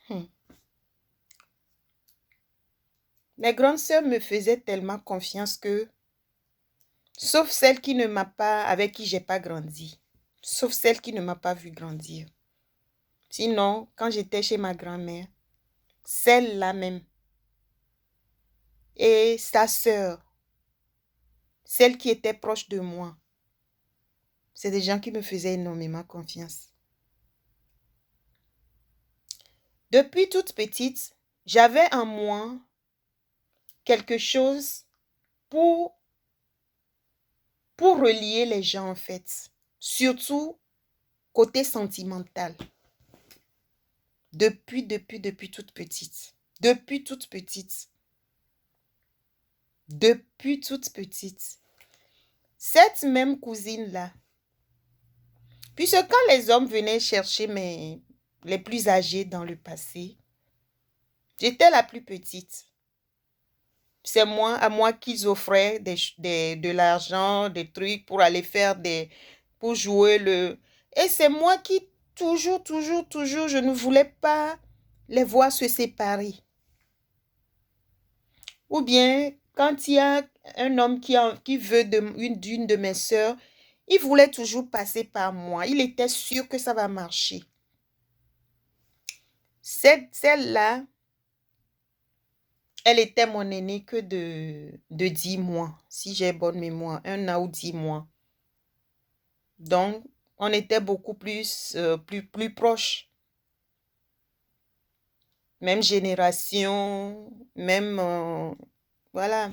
Hmm. Les grandes sœurs me faisaient tellement confiance que, sauf celle qui ne m'a pas, avec qui j'ai pas grandi, sauf celle qui ne m'a pas vu grandir. Sinon, quand j'étais chez ma grand-mère, celle-là même, et sa sœur, celle qui était proche de moi, c'est des gens qui me faisaient énormément confiance. Depuis toute petite, j'avais en moi quelque chose pour, pour relier les gens en fait. Surtout côté sentimental. Depuis toute petite. Depuis toute petite. Depuis toute petite. Cette même cousine-là, puisque quand les hommes venaient chercher les plus âgés dans le passé, j'étais la plus petite. C'est moi, à moi qu'ils offraient de l'argent, des trucs pour aller faire pour jouer le... Et c'est moi qui, toujours, je ne voulais pas les voir se séparer. Ou bien, quand il y a un homme qui veut d'une de mes sœurs, il voulait toujours passer par moi. Il était sûr que ça va marcher. Celle-là, elle était mon aînée que de 10 mois, si j'ai bonne mémoire, 1 an ou 10 mois. Donc, on était beaucoup plus proches. Même génération, même... voilà.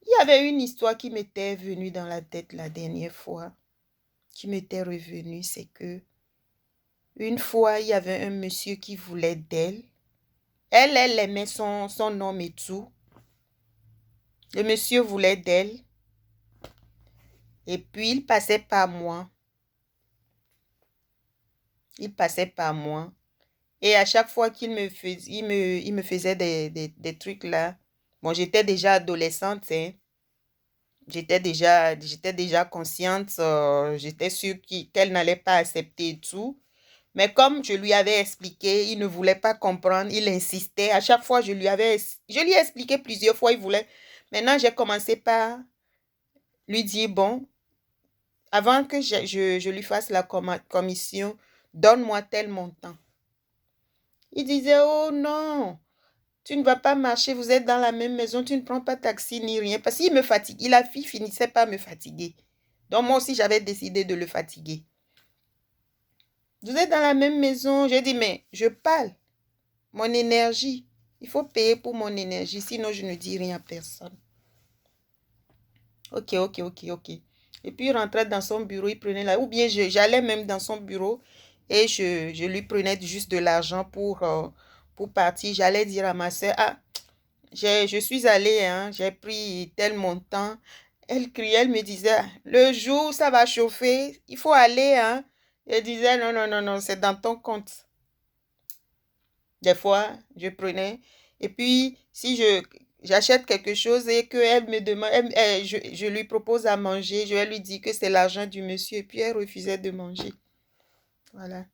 Il y avait une histoire qui m'était venue dans la tête la dernière fois, qui m'était revenue, c'est que une fois, il y avait un monsieur qui voulait d'elle. Elle aimait son homme et tout. Le monsieur voulait d'elle. Et puis, il passait par moi. Il passait par moi. Et à chaque fois qu'il me faisait, il me faisait des trucs là. Bon, j'étais déjà adolescente, hein. J'étais déjà consciente. J'étais sûre qu'elle n'allait pas accepter et tout. Mais comme je lui avais expliqué, il ne voulait pas comprendre. Il insistait. À chaque fois, je lui ai expliqué plusieurs fois. Il voulait. Maintenant, j'ai commencé par lui dire, bon, avant que je lui fasse la commission, donne-moi tel montant. Il disait, oh non, tu ne vas pas marcher, vous êtes dans la même maison, tu ne prends pas taxi ni rien. Parce qu'il me fatigue. La fille finissait par me fatiguer. Donc moi aussi, j'avais décidé de le fatiguer. Vous êtes dans la même maison. J'ai dit, mais je parle. Mon énergie. Il faut payer pour mon énergie, sinon je ne dis rien à personne. Ok. Et puis il rentrait dans son bureau, il prenait ou bien j'allais même dans son bureau et je lui prenais juste de l'argent pour partir. J'allais dire à ma soeur, ah, je suis allée, hein, j'ai pris tel montant. Elle criait, elle me disait, le jour où ça va chauffer, il faut aller, hein. Elle disait, non, c'est dans ton compte. Des fois, je prenais. Et puis, si j'achète quelque chose et qu'elle me demande, je lui propose à manger, je vais lui dire que c'est l'argent du monsieur. Et puis, elle refusait de manger. Voilà.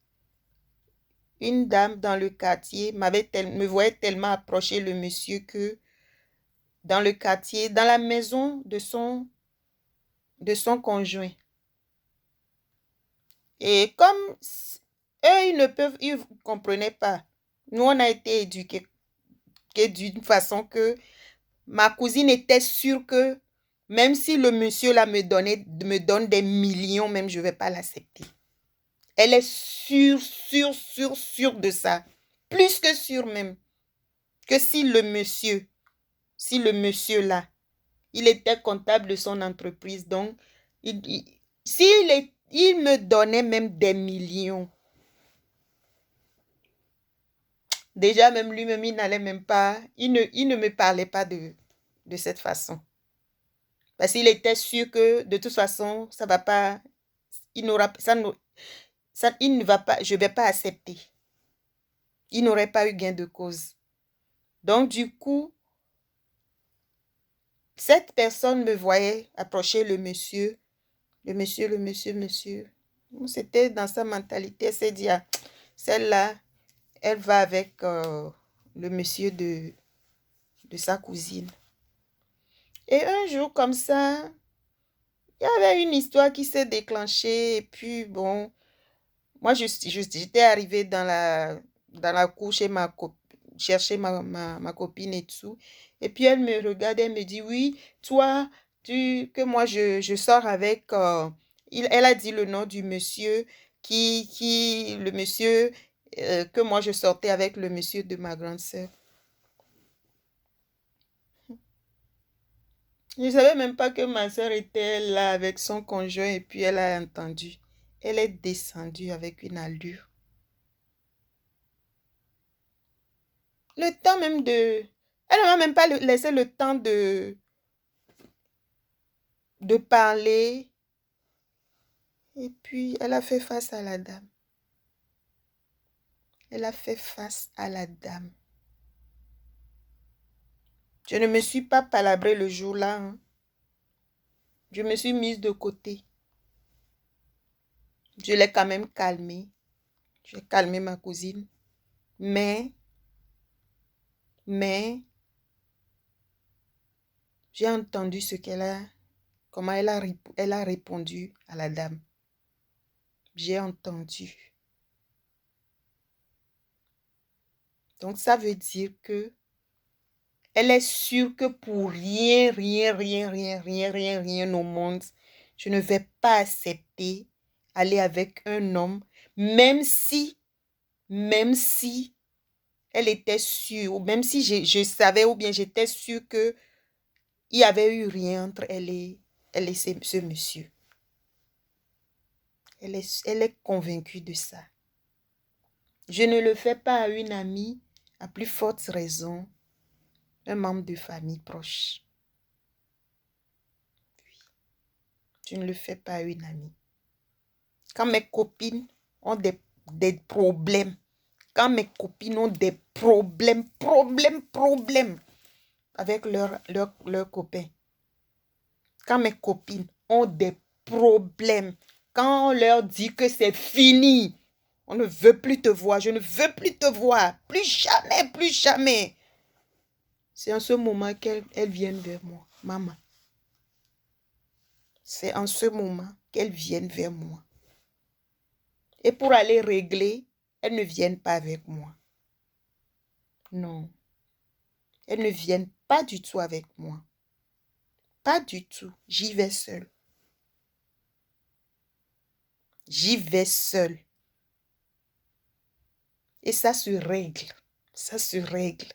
Une dame dans le quartier me voyait tellement approcher le monsieur que dans le quartier, dans la maison de son conjoint. Et comme eux, ils ne comprenaient pas. Nous, on a été éduqués d'une façon que ma cousine était sûre que même si le monsieur là me donne des millions, même je ne vais pas l'accepter. Elle est sûre de ça. Plus que sûre même. Que si le monsieur là, il était comptable de son entreprise, donc il me donnait même des millions. Déjà, même lui-même, il n'allait même pas, il ne me parlait pas de cette façon. Parce qu'il était sûr que de toute façon, ça va pas, il n'aura il ne va pas, je ne vais pas accepter. Il n'aurait pas eu gain de cause. Donc, du coup, cette personne me voyait approcher le monsieur. C'était dans sa mentalité. Elle s'est dit, ah, celle-là, elle va avec le monsieur de sa cousine. Et un jour comme ça, il y avait une histoire qui s'est déclenchée. Et puis bon, moi j'étais arrivée dans la cour chez ma copine, chercher ma copine et tout. Et puis elle me regarde, elle me dit, oui, toi, que moi je sors avec, elle a dit le nom du monsieur le monsieur, que moi je sortais avec le monsieur de ma grande sœur. Je ne savais même pas que ma sœur était là avec son conjoint et puis elle a entendu. Elle est descendue avec une allure. Le temps même de... Elle ne m'a même pas laissé le temps de parler. Et puis, elle a fait face à la dame. Elle a fait face à la dame. Je ne me suis pas palabrée le jour-là. Hein. Je me suis mise de côté. Je l'ai quand même calmée. J'ai calmé ma cousine. Mais, j'ai entendu comment elle a répondu à la dame. J'ai entendu. Donc, ça veut dire que elle est sûre que pour rien au monde, je ne vais pas accepter aller avec un homme, même si elle était sûre, ou même si je savais ou bien j'étais sûre que il y avait eu rien entre elle et ce monsieur. Elle est convaincue de ça. Je ne le fais pas à une amie, à plus forte raison, un membre de famille proche. Je ne le fais pas à une amie. Quand mes copines ont des problèmes, quand mes copines ont des problèmes avec leurs copains, quand mes copines ont des problèmes, quand on leur dit que c'est fini, on ne veut plus te voir, je ne veux plus te voir, plus jamais. C'est en ce moment qu'elles viennent vers moi, maman. C'est en ce moment qu'elles viennent vers moi. Et pour aller régler, elles ne viennent pas avec moi. Non. Elles ne viennent pas du tout avec moi. Pas du tout. J'y vais seule. J'y vais seule. Et ça se règle. Ça se règle.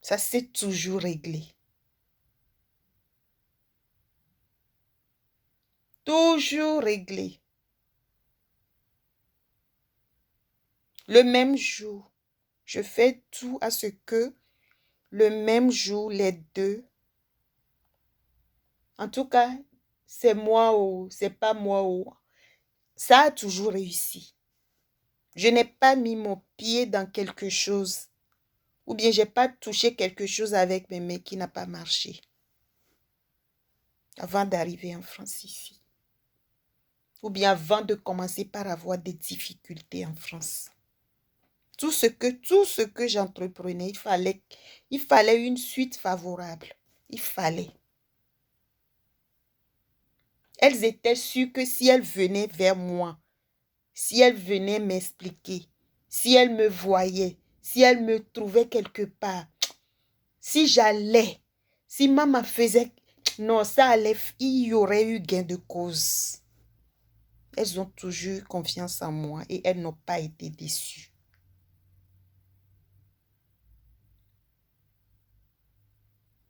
Ça s'est toujours réglé. Toujours réglé. Le même jour, je fais tout à ce que le même jour, les deux, en tout cas, c'est moi ou c'est pas moi ou ça a toujours réussi. Je n'ai pas mis mon pied dans quelque chose ou bien j'ai pas touché quelque chose avec mes mains qui n'a pas marché avant d'arriver en France ici. Ou bien avant de commencer par avoir des difficultés en France. Tout ce que j'entreprenais, il fallait une suite favorable. Il fallait. Elles étaient sûres que si elles venaient vers moi, si elles venaient m'expliquer, si elles me voyaient, si elles me trouvaient quelque part, si j'allais, si maman faisait... Non, ça allait, il y aurait eu gain de cause. Elles ont toujours eu confiance en moi et elles n'ont pas été déçues.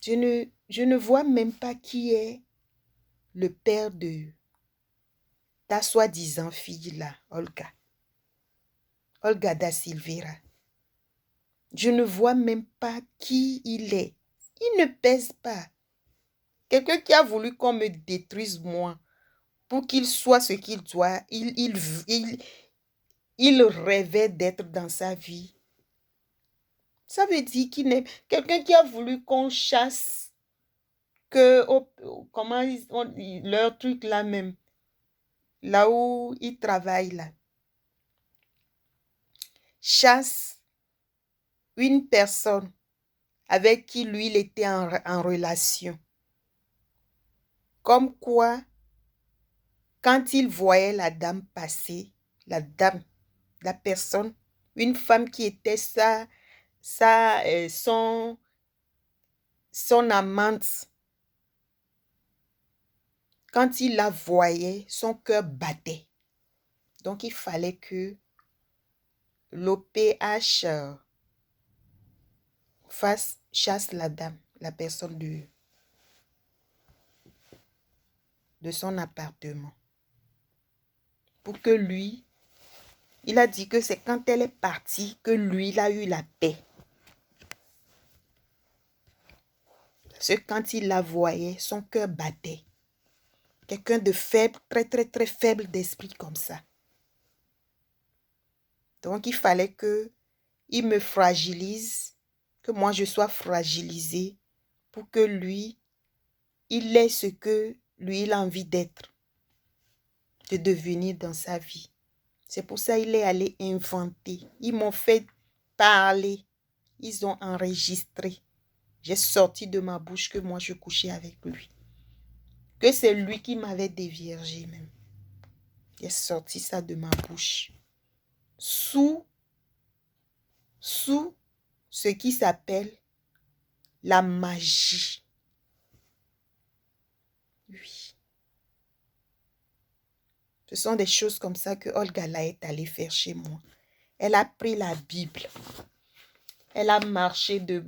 Je ne vois même pas qui est le père de ta soi-disant fille là, Olga. Olga da Silveira. Je ne vois même pas qui il est. Il ne pèse pas. Quelqu'un qui a voulu qu'on me détruise moi pour qu'il soit ce qu'il doit. Il rêvait d'être dans sa vie. Ça veut dire qu'il n'est... Quelqu'un qui a voulu qu'on chasse comment leur truc là même. Là où ils travaillent là. chasse une personne avec qui lui, il était en relation. Comme quoi, quand il voyait la dame passer, la personne, une femme qui était son amante, quand il la voyait, son cœur battait. Donc, il fallait que l'OPH chasse la dame, la personne de son appartement. Pour que lui, il a dit que c'est quand elle est partie que lui, il a eu la paix. Parce que quand il la voyait, son cœur battait. Quelqu'un de faible, très, très, très faible d'esprit comme ça. Donc, il fallait qu'il me fragilise, que moi, je sois fragilisée pour que lui, il ait ce que lui, il a envie d'être, de devenir dans sa vie. C'est pour ça qu'il est allé inventer. Ils m'ont fait parler. Ils ont enregistré. J'ai sorti de ma bouche que moi, je couchais avec lui. Que c'est lui qui m'avait déviergé même. J'ai sorti ça de ma bouche. Sous ce qui s'appelle la magie. Oui. Ce sont des choses comme ça que Olga là est allée faire chez moi. Elle a pris la Bible. Elle a marché de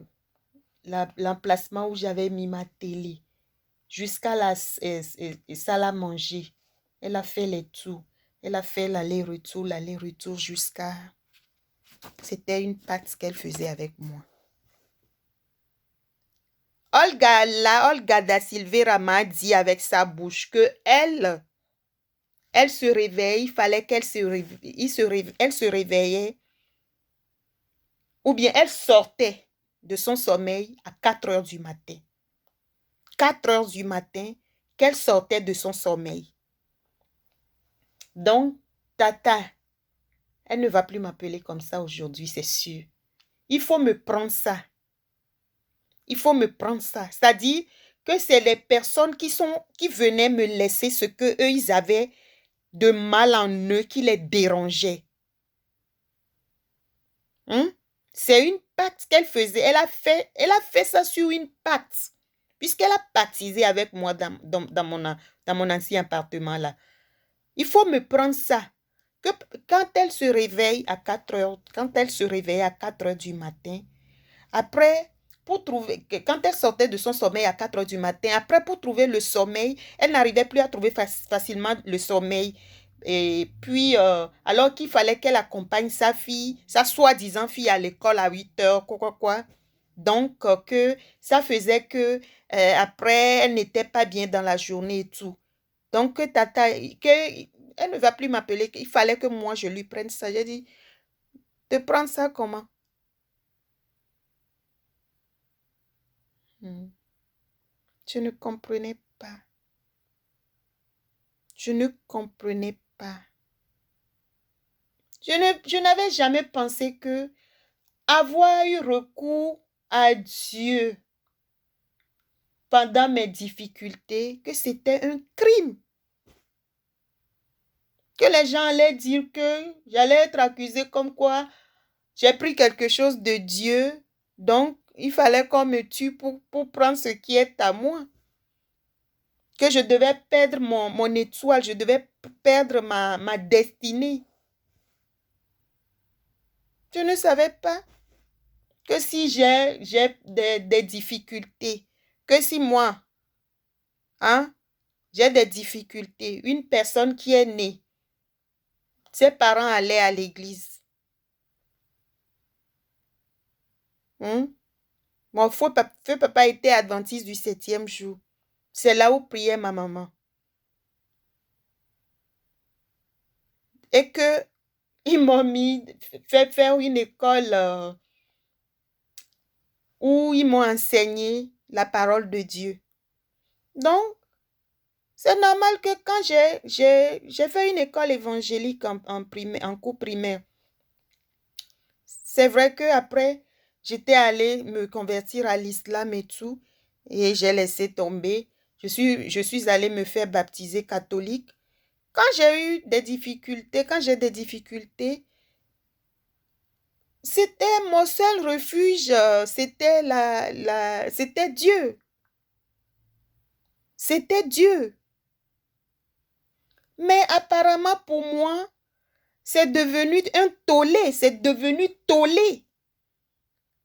l'emplacement où j'avais mis ma télé jusqu'à la salle à manger. Elle a fait les tours. Elle a fait l'aller-retour jusqu'à... C'était une pacte qu'elle faisait avec moi. Olga da Silveira m'a dit avec sa bouche que elle se réveille, il fallait qu'elle elle se réveillait, ou bien elle sortait de son sommeil à 4 heures du matin. 4 heures du matin, qu'elle sortait de son sommeil. Donc, Tata, elle ne va plus m'appeler comme ça aujourd'hui, c'est sûr. Il faut me prendre ça. Il faut me prendre ça. C'est-à-dire que c'est les personnes qui venaient me laisser ce que eux ils avaient de mal en eux qui les dérangeait. C'est une pacte qu'elle faisait. Elle a fait ça sur une pacte. Puisqu'elle a pactisé avec moi dans mon ancien appartement là. Il faut me prendre ça. Que quand elle se réveille à 4 heures, quand elle se réveille à 4 heures du matin, après, quand elle sortait de son sommeil à 4 heures du matin, après pour trouver le sommeil, elle n'arrivait plus à trouver facilement le sommeil. Et puis, alors qu'il fallait qu'elle accompagne sa fille, sa soi-disant fille à l'école à 8 heures, quoi. Donc, que ça faisait que après, elle n'était pas bien dans la journée et tout. Donc, elle ne va plus m'appeler. Il fallait que moi, je lui prenne ça. J'ai dit, te prendre ça comment? Je ne comprenais pas. Je ne comprenais pas. Je n'avais jamais pensé que avoir eu recours à Dieu pendant mes difficultés, que c'était un crime. Que les gens allaient dire que j'allais être accusée comme quoi j'ai pris quelque chose de Dieu, donc il fallait qu'on me tue pour prendre ce qui est à moi. Que je devais perdre mon étoile, je devais perdre ma destinée. Je ne savais pas que si j'ai des difficultés, que si moi, j'ai des difficultés, une personne qui est née, ses parents allaient à l'église. Mon feu papa était adventiste du 7e jour. C'est là où priait ma maman. Et que ils m'ont fait faire une école où ils m'ont enseigné la parole de Dieu. Donc, c'est normal que quand j'ai fait une école évangélique en cours primaire, C'est vrai qu'après, j'étais allée me convertir à l'islam et tout, et j'ai laissé tomber. Je suis allée me faire baptiser catholique. Quand j'ai eu des difficultés, quand j'ai des difficultés, c'était mon seul refuge, c'était Dieu. C'était Dieu. Mais apparemment pour moi, c'est devenu un tollé, c'est devenu tollé.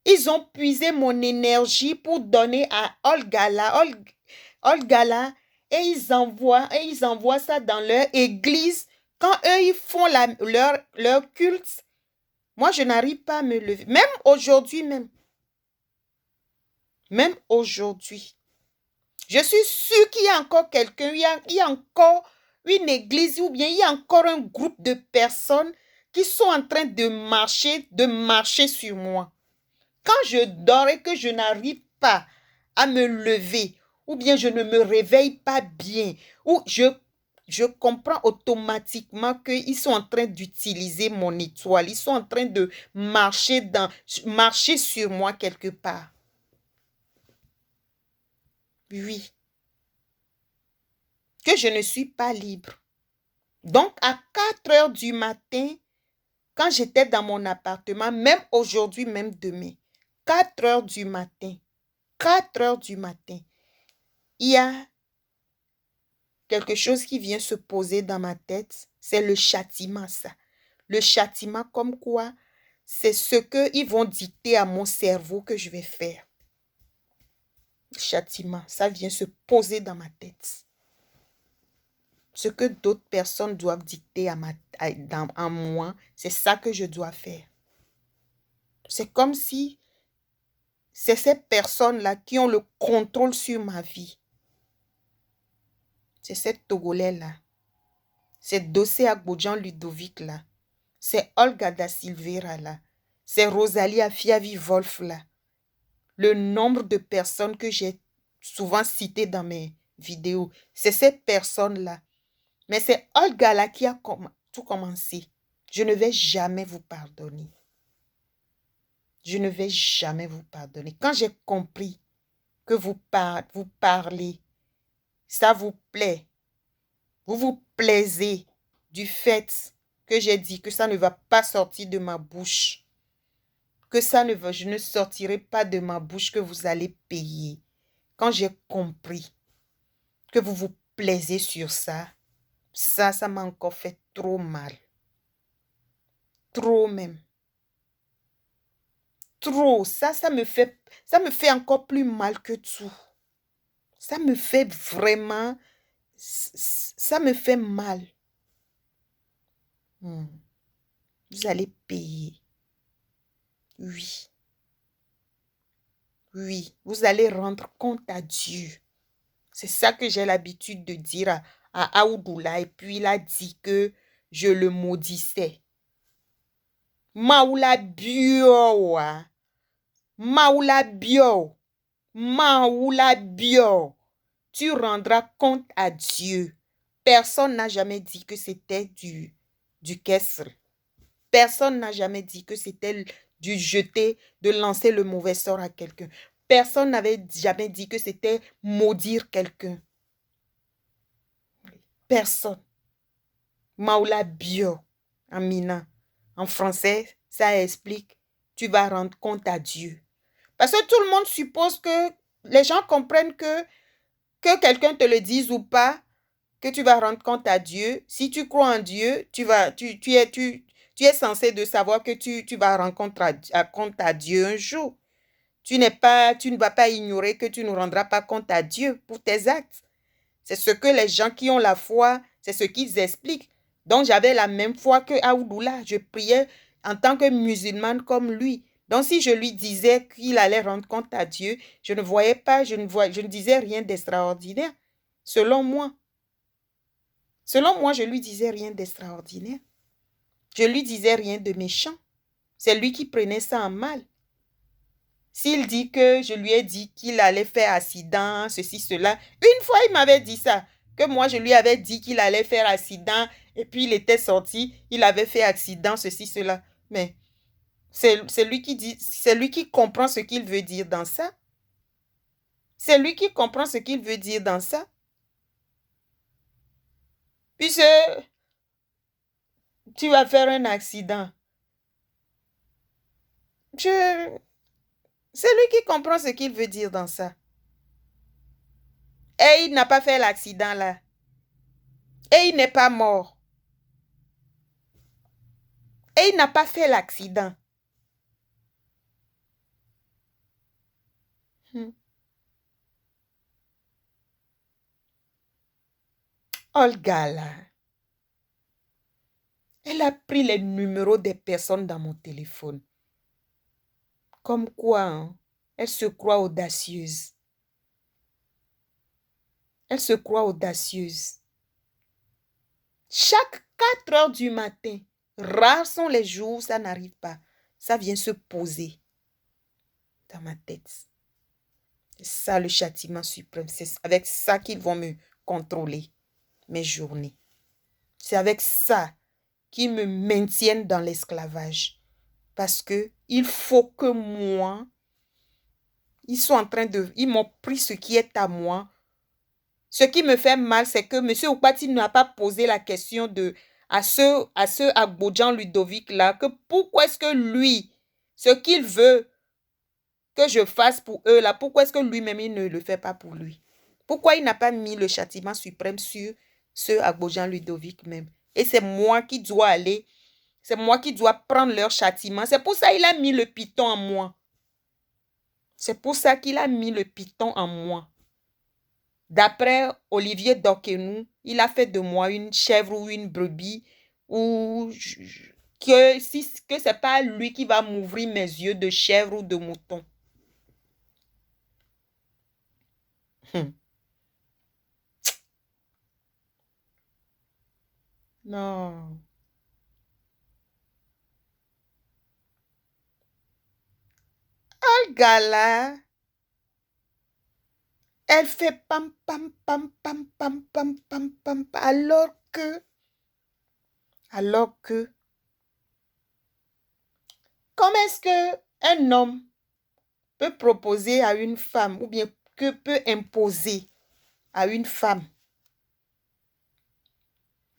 Ils ont puisé mon énergie pour donner à Olga là, et ils envoient ça dans leur église. Quand eux, ils font leur culte, moi, je n'arrive pas à me lever. Même aujourd'hui, même aujourd'hui. Je suis sûre qu'il y a encore quelqu'un, il y a encore une église ou bien il y a encore un groupe de personnes qui sont en train de marcher sur moi. Quand je dors et que je n'arrive pas à me lever, ou bien je ne me réveille pas bien, ou je comprends automatiquement qu'ils sont en train d'utiliser mon étoile, ils sont en train de marcher sur moi quelque part. Oui. Que je ne suis pas libre. Donc, à 4 heures du matin, quand j'étais dans mon appartement, même aujourd'hui, même demain, 4 heures du matin, 4 heures du matin, il y a quelque chose qui vient se poser dans ma tête, c'est le châtiment, ça. Le châtiment comme quoi, c'est ce qu'ils vont dicter à mon cerveau que je vais faire. Le châtiment, ça vient se poser dans ma tête. Ce que d'autres personnes doivent dicter à moi, c'est ça que je dois faire. C'est comme si c'est ces personnes-là qui ont le contrôle sur ma vie. C'est cette Togolais-là. C'est Dossé Agbodjan Ludovic-là. C'est Olga da Silveira-là. C'est Rosalie Afiavi-Wolf-là. Le nombre de personnes que j'ai souvent citées dans mes vidéos, c'est ces personnes-là. Mais c'est Olga-là qui a tout commencé. Je ne vais jamais vous pardonner. Je ne vais jamais vous pardonner. Quand j'ai compris que vous parlez, ça vous plaît, vous vous plaisez du fait que j'ai dit que ça ne va pas sortir de ma bouche, que je ne sortirai pas de ma bouche, que vous allez payer. Quand j'ai compris que vous vous plaisez sur ça, ça m'a encore fait trop mal. Trop même. Trop. Ça me fait encore plus mal que tout. Ça me fait vraiment, ça me fait mal. Vous allez payer. Oui. Oui, vous allez rendre compte à Dieu. C'est ça que j'ai l'habitude de dire à Aoudoula. Et puis il a dit que je le maudissais. Maoula bio. Maoula bio. Maoula bio. Tu rendras compte à Dieu. Personne n'a jamais dit que c'était du kesr. Personne n'a jamais dit que c'était du jeter, de lancer le mauvais sort à quelqu'un. Personne n'avait jamais dit que c'était maudire quelqu'un. Personne. Maoula bio, Amina. En français, ça explique, tu vas rendre compte à Dieu. Parce que tout le monde suppose que les gens comprennent que quelqu'un te le dise ou pas, que tu vas rendre compte à Dieu. Si tu crois en Dieu, tu es censé de savoir que tu vas rendre compte à Dieu un jour. Tu ne vas pas ignorer que tu ne rendras pas compte à Dieu pour tes actes. C'est ce que les gens qui ont la foi, c'est ce qu'ils expliquent. Donc, j'avais la même foi que Aoudoula. Je priais en tant que musulmane comme lui. Donc, si je lui disais qu'il allait rendre compte à Dieu, je ne disais rien d'extraordinaire. Selon moi. Selon moi, je lui disais rien d'extraordinaire. Je lui disais rien de méchant. C'est lui qui prenait ça en mal. S'il dit que je lui ai dit qu'il allait faire accident, ceci, cela. Une fois, il m'avait dit ça. Que moi, je lui avais dit qu'il allait faire accident. Et puis, il était sorti. Il avait fait accident, ceci, cela. Mais C'est lui qui dit, c'est lui qui comprend ce qu'il veut dire dans ça. C'est lui qui comprend ce qu'il veut dire dans ça. Puisque tu vas faire un accident. C'est lui qui comprend ce qu'il veut dire dans ça. Et il n'a pas fait l'accident là. Et il n'est pas mort. Et il n'a pas fait l'accident. Olga là. Elle a pris les numéros des personnes dans mon téléphone. Comme quoi, hein, elle se croit audacieuse. Elle se croit audacieuse. Chaque 4 heures du matin, rares sont les jours où ça n'arrive pas. Ça vient se poser dans ma tête. C'est ça le châtiment suprême. C'est avec ça qu'ils vont me contrôler mes journées. C'est avec ça qu'ils me maintiennent dans l'esclavage. Parce que il faut que moi, ils m'ont pris ce qui est à moi. Ce qui me fait mal, c'est que M. Oupati n'a pas posé la question à ce Agbodjan Ludovic là, que pourquoi est-ce que lui, ce qu'il veut que je fasse pour eux là, pourquoi est-ce que lui-même il ne le fait pas pour lui? Pourquoi il n'a pas mis le châtiment suprême sur ce Agbodjan Ludovic même? Et c'est moi qui dois aller, c'est moi qui dois prendre leur châtiment. C'est pour ça qu'il a mis le python en moi. C'est pour ça qu'il a mis le python en moi. D'après Olivier Dokenou, il a fait de moi une chèvre ou une brebis, ou que c'est pas lui qui va m'ouvrir mes yeux de chèvre ou de mouton. Non. Olga là, elle fait pam pam pam pam pam pam pam pam, alors que, comment est-ce que un homme peut proposer à une femme, ou bien que peut imposer à une femme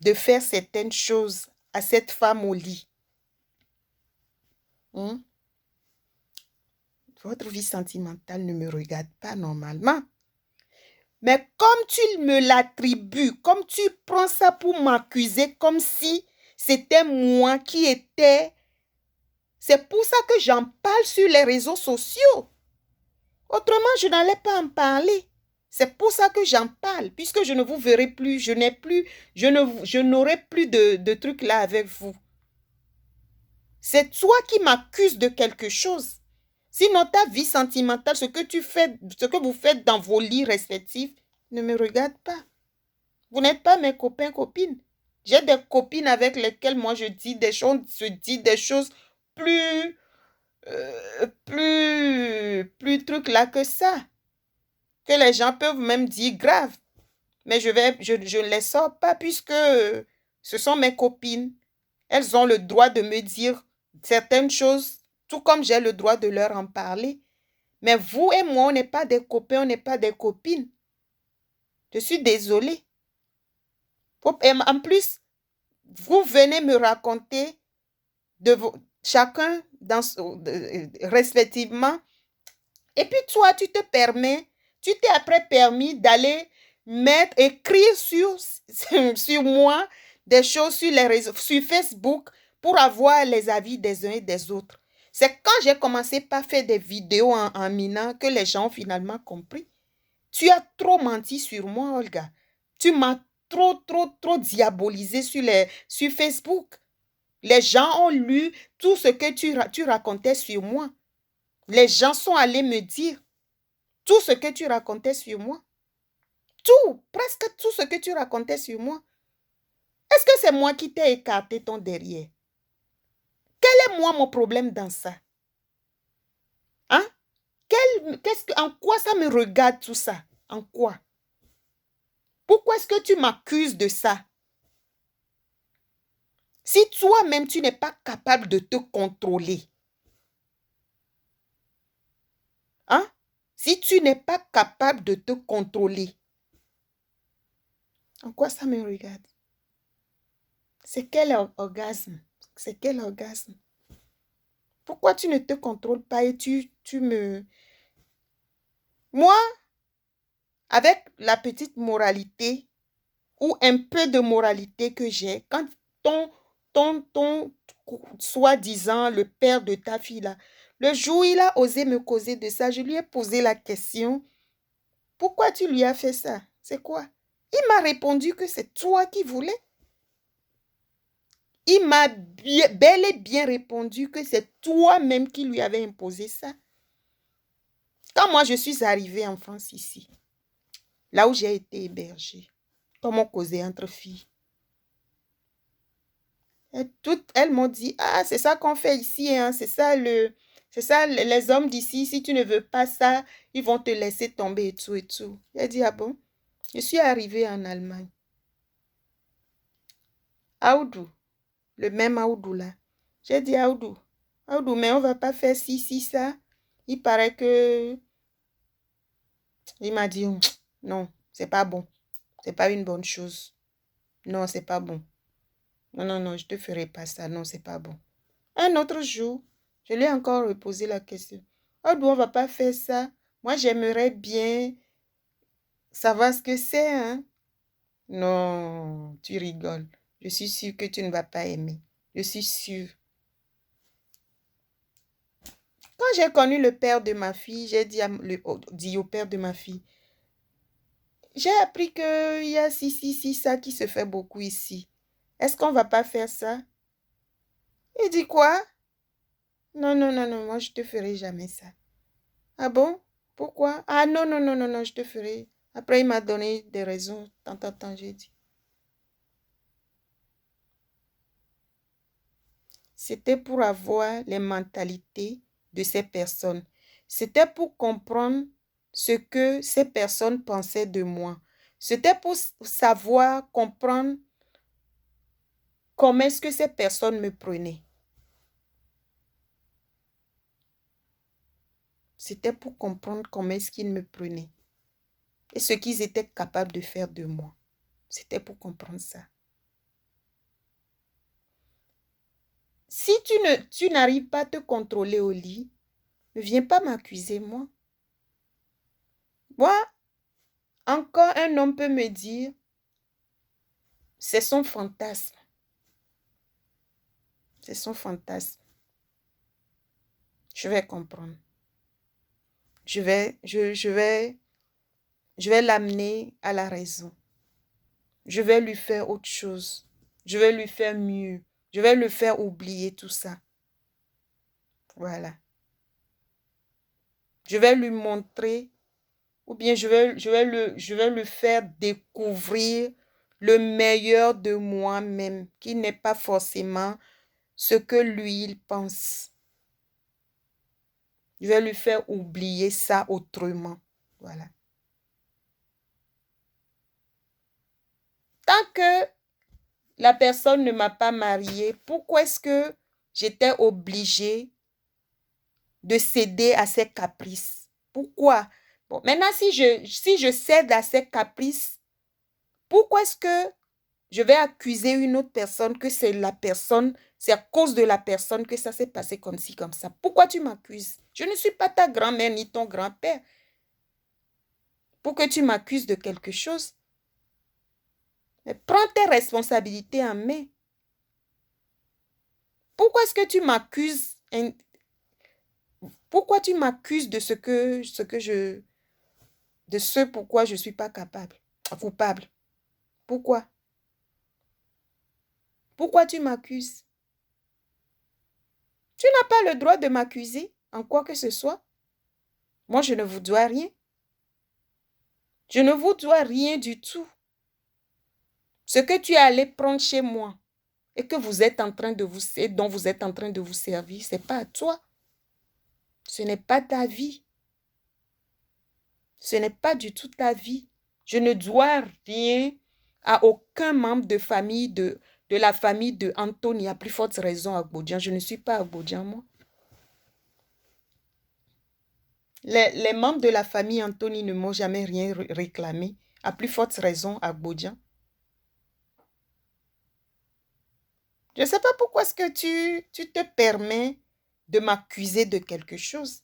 de faire certaines choses à cette femme au lit? Votre vie sentimentale ne me regarde pas normalement. Mais comme tu me l'attribues, comme tu prends ça pour m'accuser, comme si c'était moi qui étais... C'est pour ça que j'en parle sur les réseaux sociaux. Autrement, je n'allais pas en parler. C'est pour ça que j'en parle, puisque je ne vous verrai plus, je n'aurai plus de trucs là avec vous. C'est toi qui m'accuses de quelque chose. Sinon, ta vie sentimentale, ce que vous faites dans vos lits respectifs, ne me regarde pas. Vous n'êtes pas mes copains, copines. J'ai des copines avec lesquelles moi je dis des choses plus trucs là que ça. Que les gens peuvent même dire grave. Mais je ne les sors pas puisque ce sont mes copines. Elles ont le droit de me dire certaines choses, tout comme j'ai le droit de leur en parler. Mais vous et moi, on n'est pas des copains, on n'est pas des copines. Je suis désolée. Et en plus, vous venez me raconter chacun respectivement. Et puis toi, tu t'es après permis d'aller écrire sur moi des choses sur les réseaux, sur Facebook pour avoir les avis des uns et des autres. C'est quand j'ai commencé par faire des vidéos en minant que les gens ont finalement compris. Tu as trop menti sur moi, Olga. Tu m'as trop diabolisé sur Facebook. Les gens ont lu tout ce que tu racontais sur moi. Les gens sont allés me dire tout ce que tu racontais sur moi. Tout, presque tout ce que tu racontais sur moi. Est-ce que c'est moi qui t'ai écarté ton derrière? Quel est moi mon problème dans ça? Hein? En quoi ça me regarde tout ça? En quoi? Pourquoi est-ce que tu m'accuses de ça? Si toi-même tu n'es pas capable de te contrôler, Si tu n'es pas capable de te contrôler, en quoi ça me regarde? C'est quel orgasme? C'est quel orgasme? Pourquoi tu ne te contrôles pas et tu me... Moi, avec la petite moralité ou un peu de moralité que j'ai, quand ton soi-disant le père de ta fille là, le jour où il a osé me causer de ça, je lui ai posé la question, pourquoi tu lui as fait ça? C'est quoi? Il m'a répondu que c'est toi qui voulais. Il m'a bel et bien répondu que c'est toi-même qui lui avais imposé ça. Quand moi je suis arrivée en France ici, là où j'ai été hébergée, comme on causait entre filles, et toutes elles m'ont dit, ah, c'est ça qu'on fait ici, hein, c'est ça les hommes d'ici, si tu ne veux pas ça, ils vont te laisser tomber et tout et tout. J'ai dit, ah bon? Je suis arrivée en Allemagne. Aoudou, le même Aoudou là. J'ai dit, Aoudou, mais on va pas faire ci, ça. Il paraît que... Il m'a dit, non, c'est pas bon. C'est pas une bonne chose. Non, c'est pas bon. Non, je te ferai pas ça. Non, c'est pas bon. Un autre jour, je lui ai encore reposé la question. Oh, on va pas faire ça. Moi, j'aimerais bien savoir ce que c'est, hein. Non, tu rigoles. Je suis sûre que tu ne vas pas aimer. Je suis sûre. Quand j'ai connu le père de ma fille, j'ai dit au père de ma fille, j'ai appris qu'il y a ci, ça qui se fait beaucoup ici. Est-ce qu'on va pas faire ça? Il dit quoi? Non, moi je te ferai jamais ça. Ah bon? Pourquoi? Ah non, je te ferai. Après, il m'a donné des raisons. Tant, j'ai dit. C'était pour avoir les mentalités de ces personnes. C'était pour comprendre ce que ces personnes pensaient de moi. C'était pour savoir, comprendre comment est-ce que ces personnes me prenaient. C'était pour comprendre comment est-ce qu'ils me prenaient. Et ce qu'ils étaient capables de faire de moi. C'était pour comprendre ça. Si tu n'arrives pas à te contrôler au lit, ne viens pas m'accuser, moi. Moi, encore un homme peut me dire, c'est son fantasme. C'est son fantasme. Je vais comprendre. Je vais l'amener à la raison. Je vais lui faire autre chose. Je vais lui faire mieux. Je vais le faire oublier tout ça. Voilà. Je vais lui montrer, ou bien je vais le faire découvrir le meilleur de moi-même, qui n'est pas forcément ce que lui, il pense. Je vais lui faire oublier ça autrement. Voilà. Tant que la personne ne m'a pas mariée, pourquoi est-ce que j'étais obligée de céder à ses caprices? Pourquoi? Bon, maintenant, si je cède à ses caprices, pourquoi est-ce que je vais accuser une autre personne que c'est à cause de la personne que ça s'est passé comme ci, comme ça? Pourquoi tu m'accuses? Je ne suis pas ta grand-mère ni ton grand-père pour que tu m'accuses de quelque chose. Mais prends tes responsabilités en main. Pourquoi est-ce que tu m'accuses? Pourquoi tu m'accuses de de ce pourquoi je ne suis pas coupable? Pourquoi? Pourquoi tu m'accuses? Tu n'as pas le droit de m'accuser en quoi que ce soit. Moi, je ne vous dois rien. Je ne vous dois rien du tout. Ce que tu es allé prendre chez moi et que vous êtes en train de dont vous êtes en train de vous servir, ce n'est pas à toi. Ce n'est pas ta vie. Ce n'est pas du tout ta vie. Je ne dois rien à aucun membre de famille de la famille de Anthony, à plus forte raison à Agbodian. Je ne suis pas Agbodian, moi. Les membres de la famille Anthony ne m'ont jamais rien réclamé. À plus forte raison, à Bodian. Je ne sais pas pourquoi est-ce que tu te permets de m'accuser de quelque chose.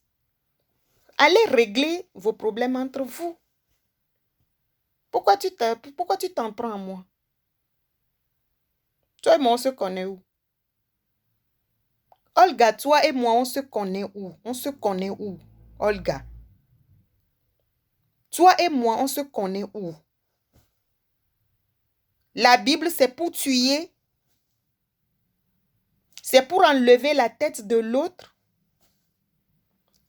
Allez régler vos problèmes entre vous. Pourquoi tu t'en prends à moi? Toi et moi, on se connaît où? Olga, toi et moi, on se connaît où? On se connaît où, Olga? Toi et moi, on se connaît où? La Bible, c'est pour tuer. C'est pour enlever la tête de l'autre.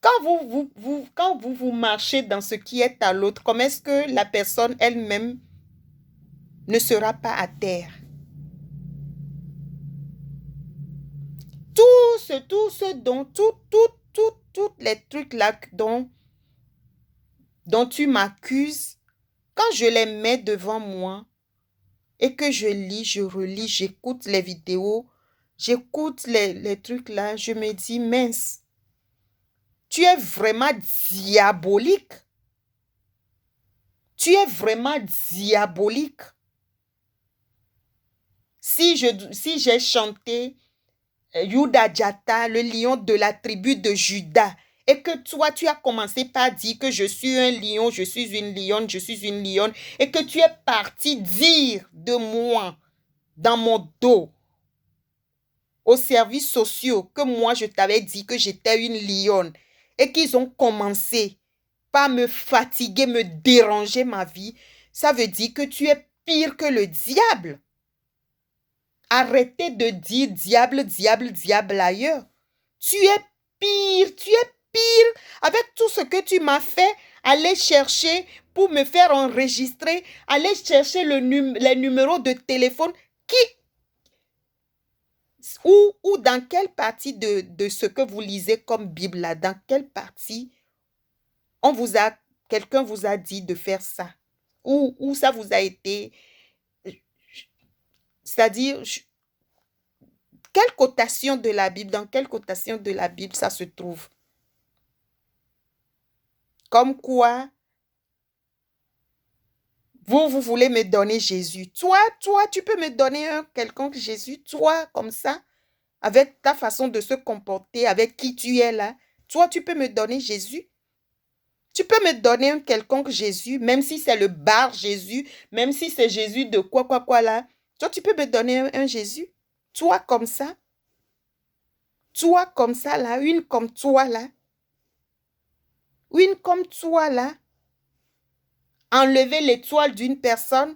Quand vous marchez dans ce qui est à l'autre, comment est-ce que la personne elle-même ne sera pas à terre? Tous les trucs là dont tu m'accuses, quand je les mets devant moi et que je lis, je relis, j'écoute les vidéos, j'écoute les trucs là, je me dis, mince, tu es vraiment diabolique. Tu es vraiment diabolique. Si j'ai chanté Yuda Jata, le lion de la tribu de Juda, et que toi, tu as commencé par dire que je suis un lion, je suis une lionne, je suis une lionne, et que tu es parti dire de moi, dans mon dos, aux services sociaux, que moi, je t'avais dit que j'étais une lionne, et qu'ils ont commencé par me fatiguer, me déranger ma vie, ça veut dire que tu es pire que le diable. Arrêtez de dire diable, diable, diable ailleurs. Tu es pire, tu es pire. Avec tout ce que tu m'as fait, aller chercher pour me faire enregistrer, aller chercher les numéros de téléphone. Ou dans quelle partie de ce que vous lisez comme Bible, là, dans quelle partie quelqu'un vous a dit de faire ça? Ou ça vous a été... C'est-à-dire... Quelle cotation de la Bible, dans quelle cotation de la Bible ça se trouve? Comme quoi, vous voulez me donner Jésus. Toi, tu peux me donner un quelconque Jésus, toi, comme ça, avec ta façon de se comporter, avec qui tu es là. Toi, tu peux me donner Jésus. Tu peux me donner un quelconque Jésus, même si c'est le bar Jésus, même si c'est Jésus de quoi là. Toi, tu peux me donner un Jésus. Toi, comme ça. Toi, comme ça là. Une comme toi là. Une comme toi là. Enlever l'étoile d'une personne